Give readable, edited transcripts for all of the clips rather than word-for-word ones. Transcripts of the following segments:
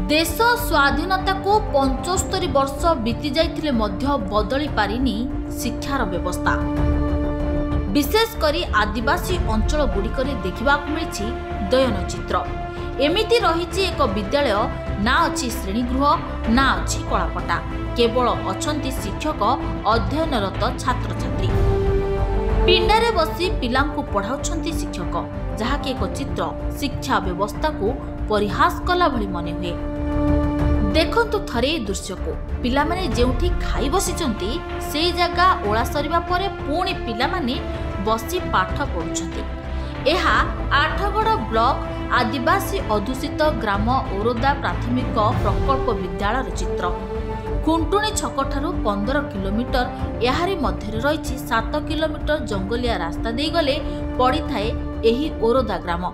देश स्वाधीनता को 75 वर्ष बीती जाइथिले मध्य बदली पारिनी शिक्षार व्यवस्था। विशेषकर आदिवासी अंचल गुड़िकर देखा मिली दयन चित्र। एमिति रही एक विद्यालय ना अच्छी श्रेणीगृह ना अच्छी कलापटा, केवल अछंती शिक्षक अध्ययनरत छात्र छात्री। पिंडारे बसी पिलांकु पढ़ाउछंती शिक्षक, जहाँकि एक चित्र शिक्षा व्यवस्था को परिहास कला भली मने हुए। देखंतु थरे दृश्य को पिला माने जेउठी खाई बसिचंती से जगह ओळा सरिबा परे पुणी पिला माने बसी पाठ पढुछंती। एहा आठगड़ ब्लॉक आदिवासी अधुषित ग्राम ओरोदा प्राथमिक प्रकल्प विद्यालय चित्र। खुंटुणी छक ठारू 15 किलोमीटर याहारी मध्य रही 7 किलोमीटर जंगलिया रास्ता दे गले पड़ी थाए एही ओरोदा ग्राम।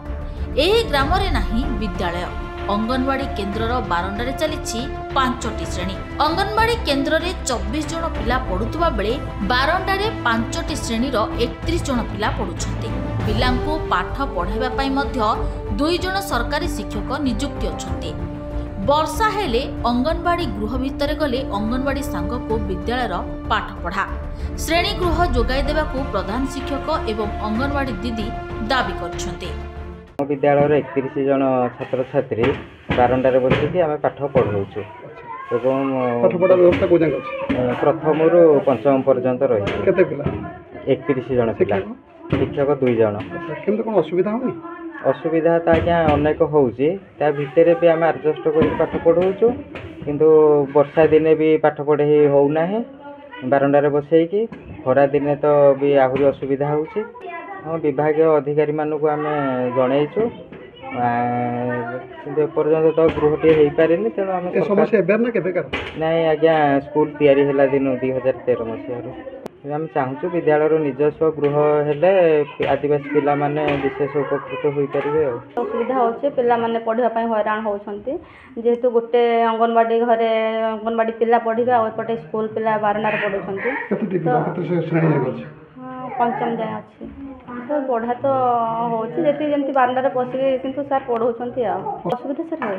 एही ग्राम रे नाही विद्यालय। अंगनवाड़ी केन्द्र बारंडारे चली 5टी श्रेणी। अंगनवाड़ी केन्द्र रे 24 जन पिला पढ़ुवा बेले बारंडारे 5टी श्रेणी 31 जन पिला पढ़ुछंती। पिलांकु पाठ पढ़ाइबा पई मध्य 2 जन सरकारी शिक्षक नियुक्ति अछंती। वर्षा हेले अंगनवाड़ी गृह भितर गले अंगनवाड़ी सांग को विद्यालय पाठ पढ़ा श्रेणी गृह जोगाई देवा को प्रधान शिक्षक एवं अंगनवाड़ी दीदी दाबी करछंती। विद्यालय 31 जन छात्र छात्री बारंडारे बसिकी आम पाठ पढ़ाऊँ एवं पाठपढ़ा व्यवस्था को जगह अछि प्रथम रु पंचम पर्यंत रही केते पिला 31 जन पिला शिक्षक 2 जन। केमते कोन असुविधा होनी? असुविधा तो आज्ञा अनेक होउची, ता भितर भी आम एडजस्ट कर पाठ पढ़ाऊँ, किंतु वर्षा दिने भी पाठ पढ़ाई हो ना बारंडारे बसैकी। खरा दिने तो भी आहरी असुविधा होउची। हम विभाग अधिकारी मानक आम जनईचु कि पर्यटन तो गृहटे हो पारे तेणु आम ना आज्ञा स्कूल तैयारी है दिन 2013 मसीह आम चाहूँ विद्यालय निजस्व गृह हेले आदिवासी पिला माने विशेष उपकृत हो पारे। असुविधा होचे पिला माने पढ़ाई हैरान होछंती, जेहेतु गोटे अंगनवाड़ी घरे अंगनवाड़ी पिला पढ़िबा और एपटे स्कूल पिला बारंडार पढ़ुछंती। पंचम जाए अच्छी तो पढ़ा तो होती बारंडार बसिक किंतु सर पढ़ाऊँच असुविधा सर हो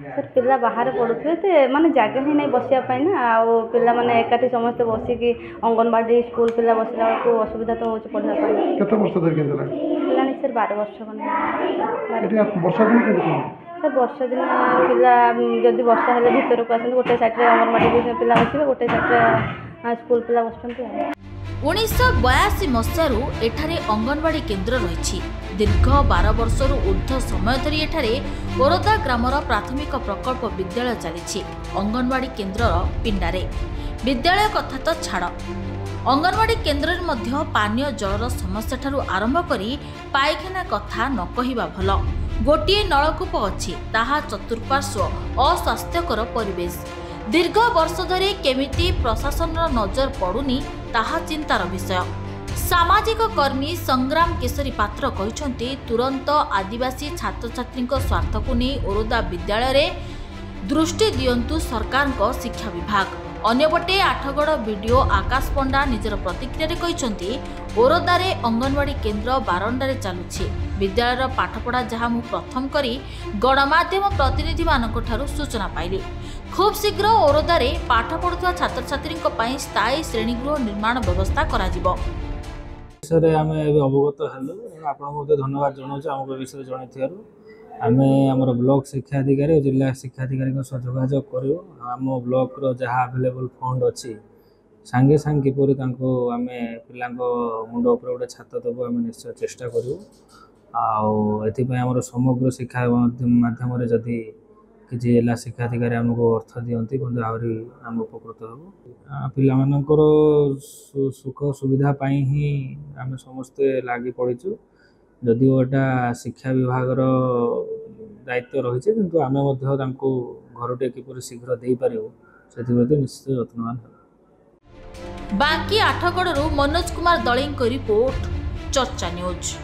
सर पिला बाहर पढ़ुवे माने जगह ही नहीं बसिया ना आउ पिला माने एकाठी समस्त बसिकी अंगनवाड़ी स्कूल पिला बसला को असुविधा तो हो पढ़ाई सर 12 वर्ष सर वर्षा दिन पिला जदि वर्षा हेले भितर को आसते गोटे साइड अंगनवाड़ी पिला बसवे गोटे साइड स्कूल पिला बस। 1982 मसीहारू एठारे अंगनवाड़ी केन्द्र रही। दीर्घ 12 वर्षर ऊर्ध्व समय धरी एठारे ओरोदा ग्रामर प्राथमिक प्रकल्प विद्यालय चली। अंगनवाड़ी केन्द्र पिंडारे विद्यालय कथा तो छाड़, अंगनवाड़ी केन्द्र मध्य पानीय जलर समस्या ठारू आरंभ करी पायखाना कथा न कहिबा भल। गोटिए नलकूप अछि, ताहा चतुर्पार्श्व अस्वास्थ्यकर परिवेश। दीर्घ वर्ष धरी केमिति प्रशासन नजर पड़ुनी ताहा चिंतार विषय। सामाजिक कर्मी संग्राम केशरी पात्र कहते तुरंत आदिवासी छात्र छात्री स्वार्थ को नहीं ओरोदा विद्यालय रे दृष्टि दियंतु सरकार को शिक्षा विभाग। अन्यपटे आठगड़ वीडियो आकाश पंडा निजर प्रतिक्रिया कहते ओरोदारे अंगनवाड़ी केन्द्र बारंडारे चलुछि। विद्यालय पाठपढ़ा जहाँ मु प्रथम करी गणमाध्यम प्रतिनिधि मानक ठारू सूचना पाइली। खूब शीघ्र ओरोदारे पाठ पढ़ुवा छात्र छात्री स्थायी श्रेणीगृह निर्माण व्यवस्था करा जिवो। विषय आम अवगत हेलु आपको धन्यवाद जनाऊँ आम विषय जनइथिबारु। आम आमर ब्लॉक शिक्षा अधिकारी और जिला शिक्षा अधिकारी जोगाजोग करूँ आम ब्लॉक जहाँ अवेलेबल फंड अच्छी सांगे सांगे किपरि तांको आमे पिलांको मुंड उपर गोटे छात देबू आम निश्चय चेष्टा करूँ। आमर समग्र शिक्षा माध्यम जदि कि जिला शिक्षा अधिकारी आमको अर्थ दियंती बंधु आहरी आम उपकृत हबू। पिलामानकर सुख सुविधा पाई ही आम समस्ते लागी पड़ीचु। जदिओ एटा शिक्षा विभाग दायित्व रही किंतु आम घरटे किपरि शीघ्र दे पारिबु से निश्चित यत्नवान हेबु। बांकी आठगड़ू मनोज कुमार दलेंको रिपोर्ट, चर्चा न्यूज।